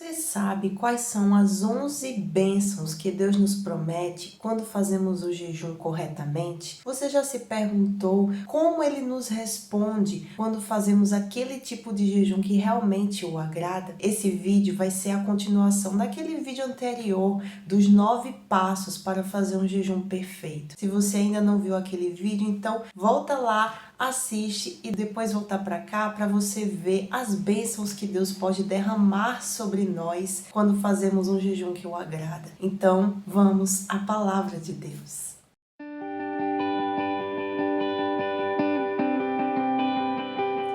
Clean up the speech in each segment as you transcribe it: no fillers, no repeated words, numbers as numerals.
Você sabe quais são as 11 bênçãos que Deus nos promete quando fazemos o jejum corretamente? Você já se perguntou como Ele nos responde quando fazemos aquele tipo de jejum que realmente o agrada? Esse vídeo vai ser a continuação daquele vídeo anterior dos 9 passos para fazer um jejum perfeito. Se você ainda não viu aquele vídeo, então volta lá, assiste e depois voltar para cá para você ver as bênçãos que Deus pode derramar sobre nós quando fazemos um jejum que o agrada. Então, vamos à palavra de Deus.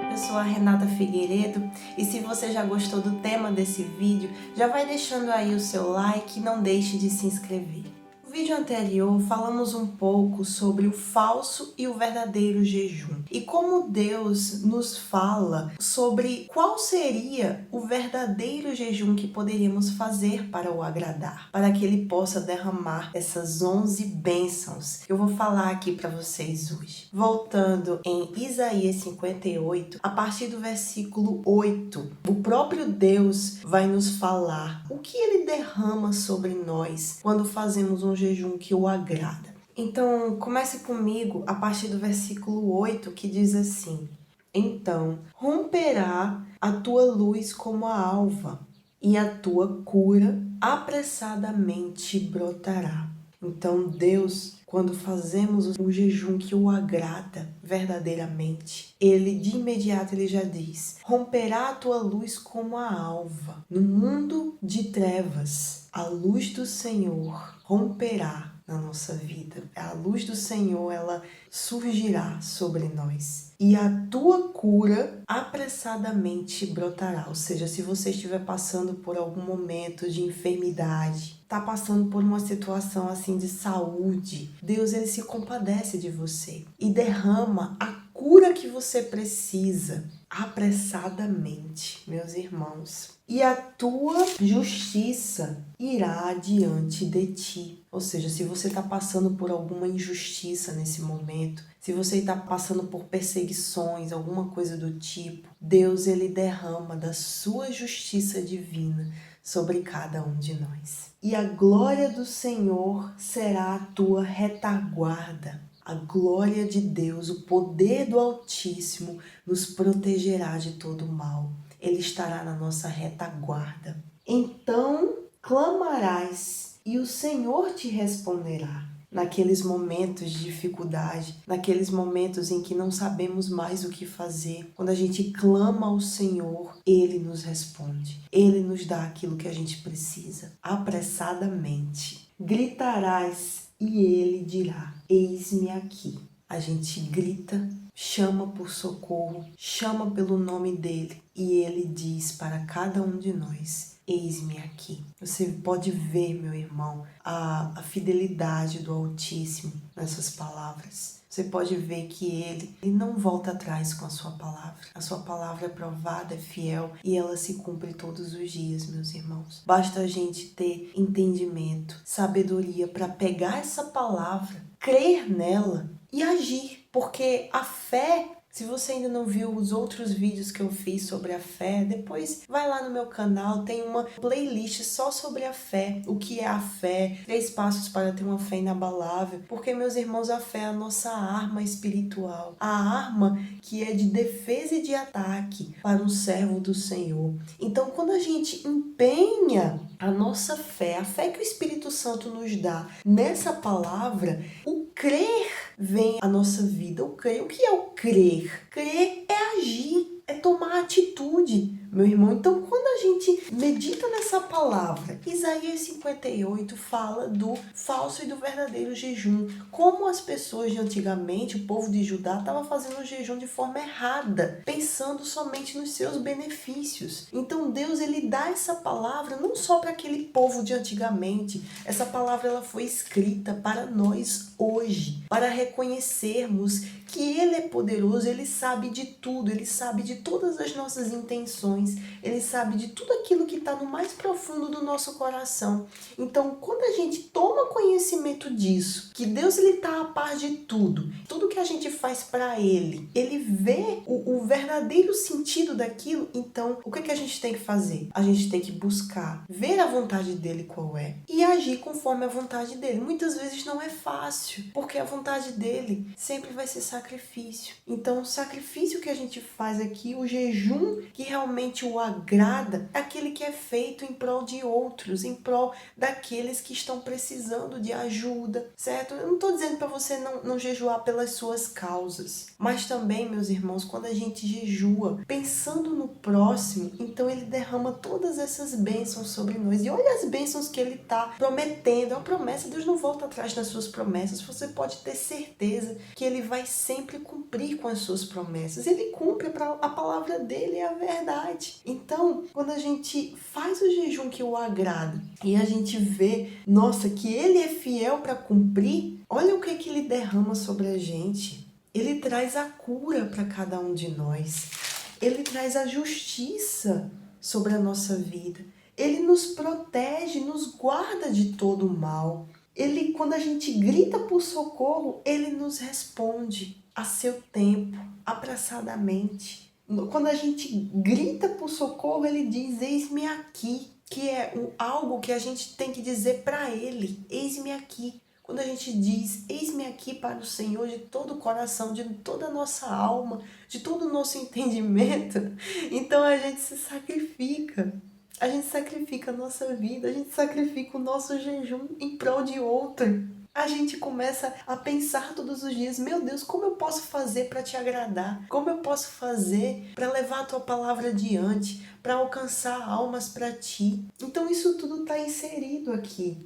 Eu sou a Renata Figueiredo e se você já gostou do tema desse vídeo, já vai deixando aí o seu like e não deixe de se inscrever. No vídeo anterior, falamos um pouco sobre o falso e o verdadeiro jejum e como Deus nos fala sobre qual seria o verdadeiro jejum que poderíamos fazer para o agradar, para que Ele possa derramar essas 11 bênçãos que eu vou falar aqui para vocês hoje. Voltando em Isaías 58, a partir do versículo 8, o próprio Deus vai nos falar o que Ele derrama sobre nós quando fazemos um jejum que o agrada. Então, comece comigo a partir do versículo 8, que diz assim: Então, romperá a tua luz como a alva, e a tua cura apressadamente brotará. Então, Deus, quando fazemos o jejum que o agrada verdadeiramente, de imediato ele já diz: romperá a tua luz como a alva. No mundo de trevas, a luz do Senhor romperá na nossa vida. A luz do Senhor, ela surgirá sobre nós. E a tua cura apressadamente brotará. Ou seja, se você estiver passando por algum momento de enfermidade, está passando por uma situação assim de saúde, Deus ele se compadece de você e derrama a cura que você precisa apressadamente, meus irmãos. E a tua justiça irá diante de ti. Ou seja, se você está passando por alguma injustiça nesse momento, se você está passando por perseguições, alguma coisa do tipo, Deus ele derrama da sua justiça divina sobre cada um de nós. E a glória do Senhor será a tua retaguarda. A glória de Deus, o poder do Altíssimo nos protegerá de todo mal. Ele estará na nossa retaguarda. Então clamarás e o Senhor te responderá. Naqueles momentos de dificuldade, naqueles momentos em que não sabemos mais o que fazer, quando a gente clama ao Senhor, Ele nos responde. Ele nos dá aquilo que a gente precisa, apressadamente. Gritarás e Ele dirá: eis-me aqui. A gente grita, chama por socorro, chama pelo nome dele e ele diz para cada um de nós: eis-me aqui. Você pode ver, meu irmão, a fidelidade do Altíssimo nessas palavras. Você pode ver que ele não volta atrás com a sua palavra. A sua palavra é provada, é fiel e ela se cumpre todos os dias, meus irmãos. Basta a gente ter entendimento, sabedoria para pegar essa palavra, crer nela e agir. Porque a fé, se você ainda não viu os outros vídeos que eu fiz sobre a fé, depois vai lá no meu canal, tem uma playlist só sobre a fé. O que é a fé? 3 passos para ter uma fé inabalável. Porque, meus irmãos, a fé é a nossa arma espiritual. A arma que é de defesa e de ataque para um servo do Senhor. Então, quando a gente empenha a nossa fé, a fé que o Espírito Santo nos dá nessa palavra, o crer vem à nossa vida. O crer. O que é o crer? Crer é agir, é tomar atitude, meu irmão. Então, quando a gente medita nessa palavra, Isaías 58 fala do falso e do verdadeiro jejum. Como as pessoas de antigamente, o povo de Judá, estava fazendo o jejum de forma errada, pensando somente nos seus benefícios. Então, Deus ele dá essa palavra não só para aquele povo de antigamente. Essa palavra ela foi escrita para nós hoje, para reconhecermos que Ele é poderoso, Ele sabe de tudo, Ele sabe de todas as nossas intenções. intenções, Ele sabe de tudo aquilo que está no mais profundo do nosso coração. Então, quando a gente toma conhecimento disso, que Deus está a par de tudo, tudo que a gente faz para Ele vê o verdadeiro sentido daquilo, então o que a gente tem que fazer? A gente tem que buscar, ver a vontade dEle qual é e agir conforme a vontade dEle. Muitas vezes não é fácil, porque a vontade dEle sempre vai ser sacrifício. Então, o sacrifício que a gente faz aqui, o jejum que realmente o agrada, é aquele que é feito em prol de outros, em prol daqueles que estão precisando de ajuda, certo? Eu não estou dizendo para você não jejuar pelas suas causas, mas também, meus irmãos, quando a gente jejua pensando no próximo, então Ele derrama todas essas bênçãos sobre nós. E olha as bênçãos que Ele está prometendo. É uma promessa, Deus não volta atrás nas suas promessas. Você pode ter certeza que Ele vai sempre cumprir com as suas promessas. Ele cumpre, a palavra dEle é a verdade. Então, quando a gente faz o jejum que o agrada e a gente vê, nossa, que Ele é fiel para cumprir, olha o que Ele derrama sobre a gente. Ele traz a cura para cada um de nós. Ele traz a justiça sobre a nossa vida. Ele nos protege, nos guarda de todo o mal. Ele, quando a gente grita por socorro, Ele nos responde a seu tempo, apressadamente. Quando a gente grita por socorro, Ele diz, eis-me aqui, que é algo que a gente tem que dizer para Ele, eis-me aqui. Quando a gente diz, eis-me aqui para o Senhor de todo o coração, de toda a nossa alma, de todo o nosso entendimento, então a gente se sacrifica. A gente sacrifica a nossa vida, a gente sacrifica o nosso jejum em prol de outro. A gente começa a pensar todos os dias, meu Deus, como eu posso fazer para te agradar? Como eu posso fazer para levar a tua palavra adiante, para alcançar almas para ti? Então isso tudo está inserido aqui.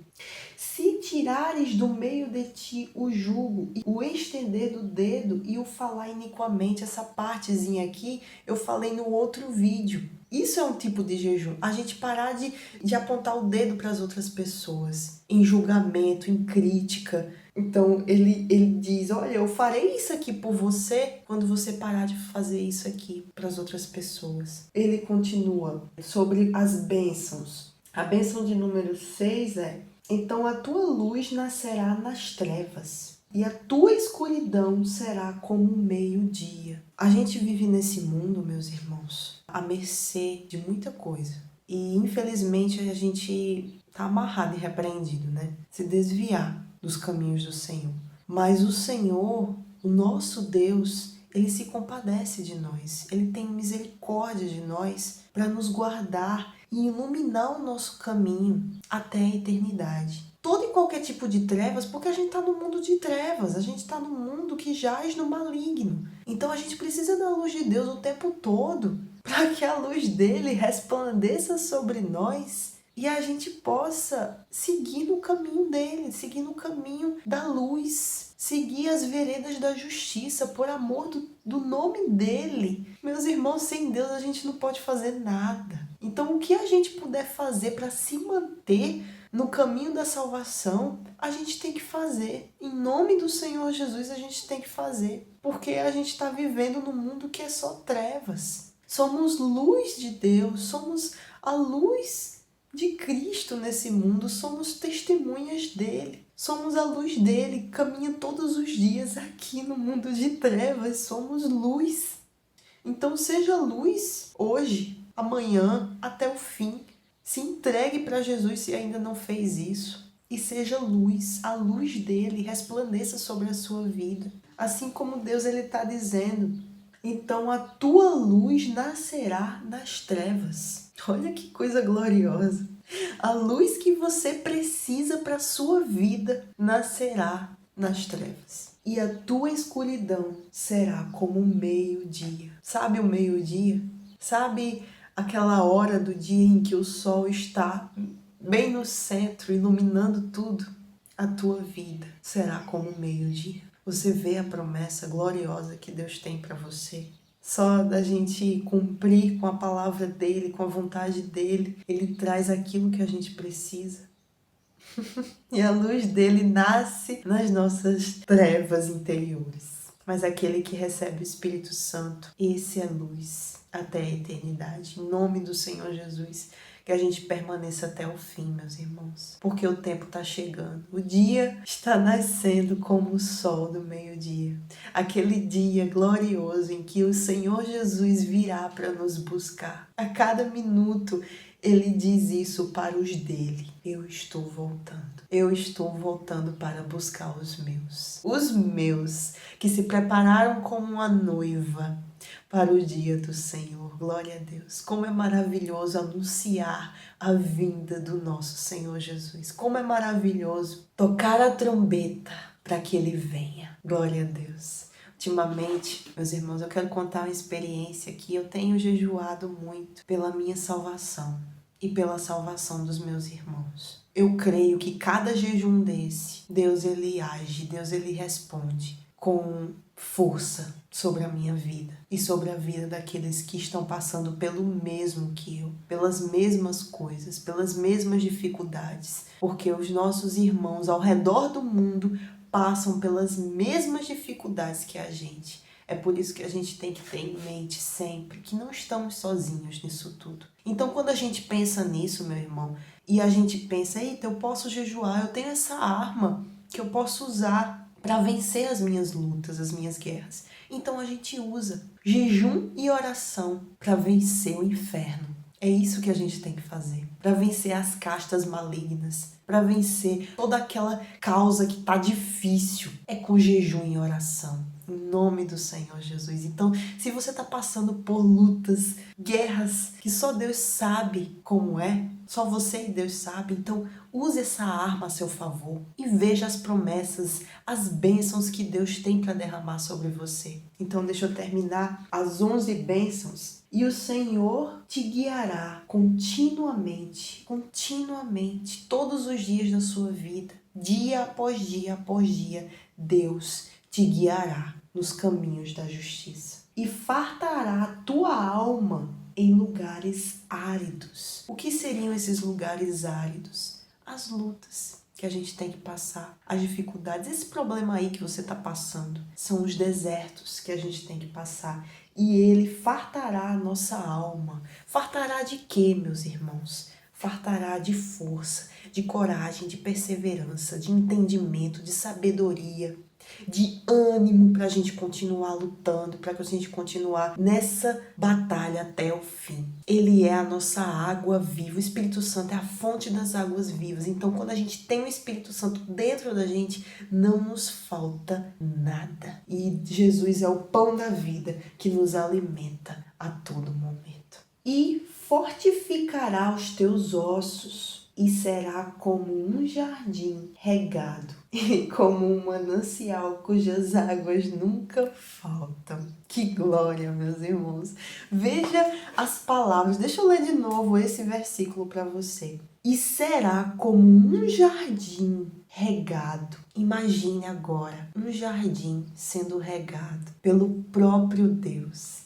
Se tirares do meio de ti o jugo, o estender do dedo e o falar iniquamente, essa partezinha aqui eu falei no outro vídeo. Isso é um tipo de jejum. A gente parar de apontar o dedo para as outras pessoas, em julgamento, em crítica. Então ele diz, olha, eu farei isso aqui por você quando você parar de fazer isso aqui para as outras pessoas. Ele continua sobre as bênçãos. A bênção de número 6 é: então a tua luz nascerá nas trevas, e a tua escuridão será como o meio-dia. A gente vive nesse mundo, meus irmãos, à mercê de muita coisa. E infelizmente a gente está amarrado e repreendido, né? Se desviar dos caminhos do Senhor. Mas o Senhor, o nosso Deus, Ele se compadece de nós. Ele tem misericórdia de nós para nos guardar e iluminar o nosso caminho até a eternidade. Todo e qualquer tipo de trevas, porque a gente está no mundo de trevas, a gente está no mundo que jaz no maligno. Então a gente precisa da luz de Deus o tempo todo, para que a luz dele resplandeça sobre nós e a gente possa seguir no caminho dele, seguir no caminho da luz, seguir as veredas da justiça, por amor do nome dele. Meus irmãos, sem Deus a gente não pode fazer nada. Então, o que a gente puder fazer para se manter no caminho da salvação, a gente tem que fazer. Em nome do Senhor Jesus, a gente tem que fazer. Porque a gente está vivendo num mundo que é só trevas. Somos luz de Deus, somos a luz de Cristo nesse mundo, somos testemunhas dele. Somos a luz dele, caminha todos os dias aqui no mundo de trevas, somos luz. Então seja luz hoje, amanhã, até o fim. Se entregue para Jesus se ainda não fez isso. E seja luz, a luz dele resplandeça sobre a sua vida. Assim como Deus está dizendo, então a tua luz nascerá nas trevas. Olha que coisa gloriosa. A luz que você precisa para a sua vida nascerá nas trevas. E a tua escuridão será como o meio-dia. Sabe o meio-dia? Sabe aquela hora do dia em que o sol está bem no centro, iluminando tudo? A tua vida será como o meio-dia. Você vê a promessa gloriosa que Deus tem para você? Só da gente cumprir com a palavra dele, com a vontade dele, ele traz aquilo que a gente precisa. E a luz dele nasce nas nossas trevas interiores. Mas aquele que recebe o Espírito Santo, esse é luz até a eternidade. Em nome do Senhor Jesus, que a gente permaneça até o fim, meus irmãos. Porque o tempo está chegando. O dia está nascendo como o sol do meio-dia. Aquele dia glorioso em que o Senhor Jesus virá para nos buscar. A cada minuto ele diz isso para os dele. Eu estou voltando. Eu estou voltando para buscar os meus. Os meus que se prepararam como uma noiva para o dia do Senhor. Glória a Deus. Como é maravilhoso anunciar a vinda do nosso Senhor Jesus. Como é maravilhoso tocar a trombeta para que ele venha. Glória a Deus. Ultimamente, meus irmãos, eu quero contar uma experiência que eu tenho jejuado muito pela minha salvação e pela salvação dos meus irmãos. Eu creio que cada jejum desse, Deus ele age, Deus ele responde com força sobre a minha vida e sobre a vida daqueles que estão passando pelo mesmo que eu, pelas mesmas coisas, pelas mesmas dificuldades, porque os nossos irmãos ao redor do mundo passam pelas mesmas dificuldades que a gente. É por isso que a gente tem que ter em mente sempre que não estamos sozinhos nisso tudo. Então, quando a gente pensa nisso, meu irmão, e a gente pensa, eita, eu posso jejuar, eu tenho essa arma que eu posso usar para vencer as minhas lutas, as minhas guerras. Então a gente usa jejum e oração para vencer o inferno. É isso que a gente tem que fazer, para vencer as castas malignas, para vencer toda aquela causa que tá difícil. É com jejum e oração, em nome do Senhor Jesus. Então, se você tá passando por lutas, guerras que só Deus sabe como é, só você e Deus sabe, então use essa arma a seu favor e veja as promessas, as bênçãos que Deus tem para derramar sobre você. Então deixa eu terminar as 11 bênçãos. E o Senhor te guiará continuamente, todos os dias da sua vida. Dia após dia, Deus te guiará nos caminhos da justiça. E fartará a tua alma em lugares áridos. O que seriam esses lugares áridos? As lutas que a gente tem que passar, as dificuldades, esse problema aí que você está passando, são os desertos que a gente tem que passar. E ele fartará a nossa alma. Fartará de quê, meus irmãos? Fartará de força, de coragem, de perseverança, de entendimento, de sabedoria, de ânimo para a gente continuar lutando, para que a gente continuar nessa batalha até o fim. Ele é a nossa água viva, o Espírito Santo é a fonte das águas vivas. Então, quando a gente tem o Espírito Santo dentro da gente, não nos falta nada. E Jesus é o pão da vida que nos alimenta a todo momento. E fortificará os teus ossos, e será como um jardim regado e como um manancial cujas águas nunca faltam. Que glória, meus irmãos! Veja as palavras. Deixa eu ler de novo esse versículo para você. E será como um jardim regado. Imagine agora um jardim sendo regado pelo próprio Deus.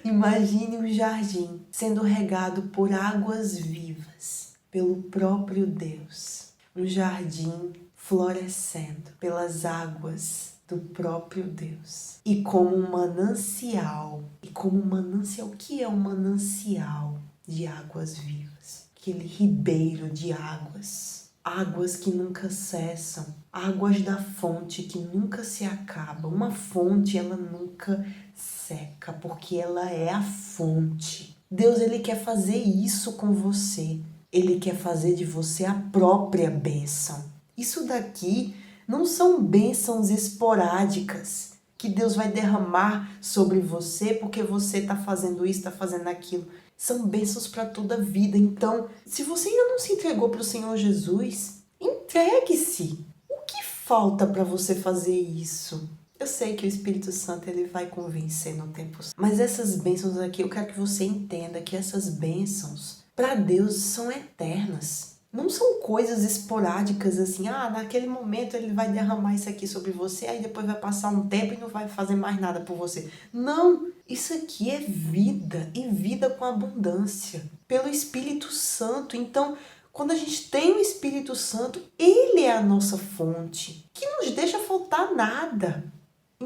Imagine um jardim sendo regado por águas vivas, pelo próprio Deus. Um jardim florescendo pelas águas do próprio Deus. E como um manancial. O que é um manancial de águas vivas? Aquele ribeiro de águas. Águas que nunca cessam. Águas da fonte que nunca se acaba. Uma fonte, ela nunca seca, porque ela é a fonte. Deus, ele quer fazer isso com você. Ele quer fazer de você a própria bênção. Isso daqui não são bênçãos esporádicas que Deus vai derramar sobre você porque você está fazendo isso, está fazendo aquilo. São bênçãos para toda a vida. Então, se você ainda não se entregou para o Senhor Jesus, entregue-se. O que falta para você fazer isso? Eu sei que o Espírito Santo ele vai convencer no tempo, mas essas bênçãos aqui, eu quero que você entenda que essas bênçãos para Deus são eternas. Não são coisas esporádicas assim, naquele momento ele vai derramar isso aqui sobre você, aí depois vai passar um tempo e não vai fazer mais nada por você. Não, isso aqui é vida, e vida com abundância, pelo Espírito Santo. Então, quando a gente tem o Espírito Santo, ele é a nossa fonte, que nos deixa faltar nada.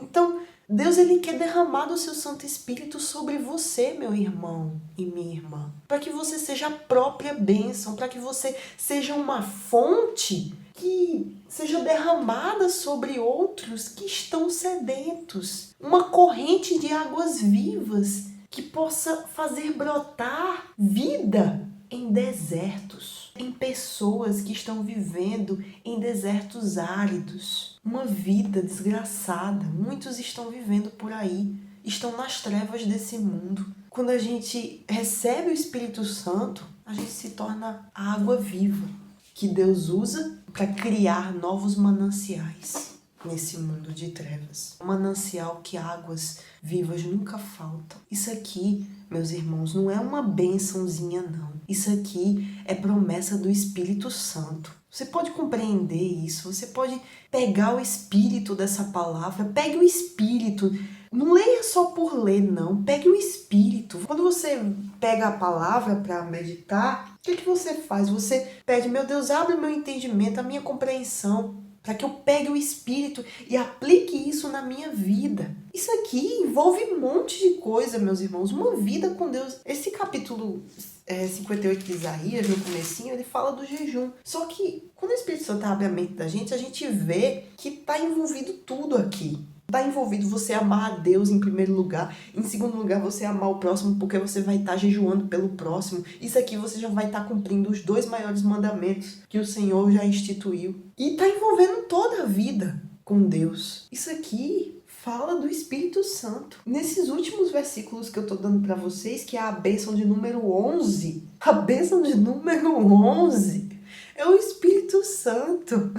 Então, Deus ele quer derramar do seu Santo Espírito sobre você, meu irmão e minha irmã, para que você seja a própria bênção, para que você seja uma fonte que seja derramada sobre outros que estão sedentos, uma corrente de águas vivas que possa fazer brotar vida em desertos, em pessoas que estão vivendo em desertos áridos, uma vida desgraçada. Muitos estão vivendo por aí, estão nas trevas desse mundo. Quando a gente recebe o Espírito Santo, a gente se torna a água viva que Deus usa para criar novos mananciais nesse mundo de trevas. Um manancial que águas vivas nunca faltam. Isso aqui, meus irmãos, não é uma bênçãozinha, não. Isso aqui é promessa do Espírito Santo. Você pode compreender isso, você pode pegar o espírito dessa palavra, pegue o espírito. Não leia só por ler, não. Pegue o espírito. Quando você pega a palavra para meditar, o que você faz? Você pede, meu Deus, abre o meu entendimento, a minha compreensão, para que eu pegue o espírito e aplique isso na minha vida. Isso aqui envolve um monte de coisa, meus irmãos. Uma vida com Deus. Esse capítulo 58 de Isaías, no comecinho, ele fala do jejum. Só que quando o Espírito Santo abre a mente da gente, a gente vê que está envolvido tudo aqui. Está envolvido você amar a Deus em primeiro lugar. Em segundo lugar, você amar o próximo, porque você vai estar jejuando pelo próximo. Isso aqui você já vai estar cumprindo os 2 maiores mandamentos que o Senhor já instituiu. E está envolvendo toda a vida com Deus. Isso aqui fala do Espírito Santo. Nesses últimos versículos que eu estou dando para vocês, que é a bênção de número 11. A bênção de número 11 é o Espírito Santo.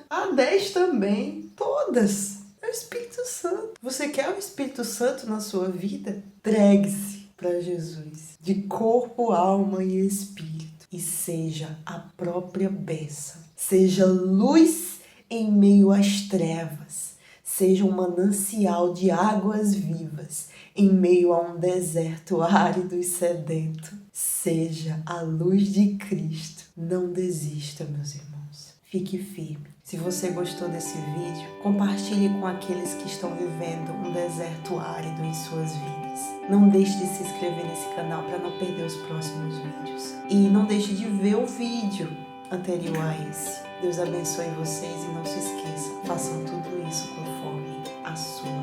A 10 também. Todas. É o Espírito Santo. Você quer o Espírito Santo na sua vida? Entregue-se para Jesus, de corpo, alma e espírito, e seja a própria bênção. Seja luz em meio às trevas. Seja um manancial de águas vivas em meio a um deserto árido e sedento. Seja a luz de Cristo. Não desista, meus irmãos. Fique firme. Se você gostou desse vídeo, compartilhe com aqueles que estão vivendo um deserto árido em suas vidas. Não deixe de se inscrever nesse canal para não perder os próximos vídeos. E não deixe de ver o vídeo anterior a esse. Deus abençoe vocês e não se esqueçam, façam tudo isso conforme a sua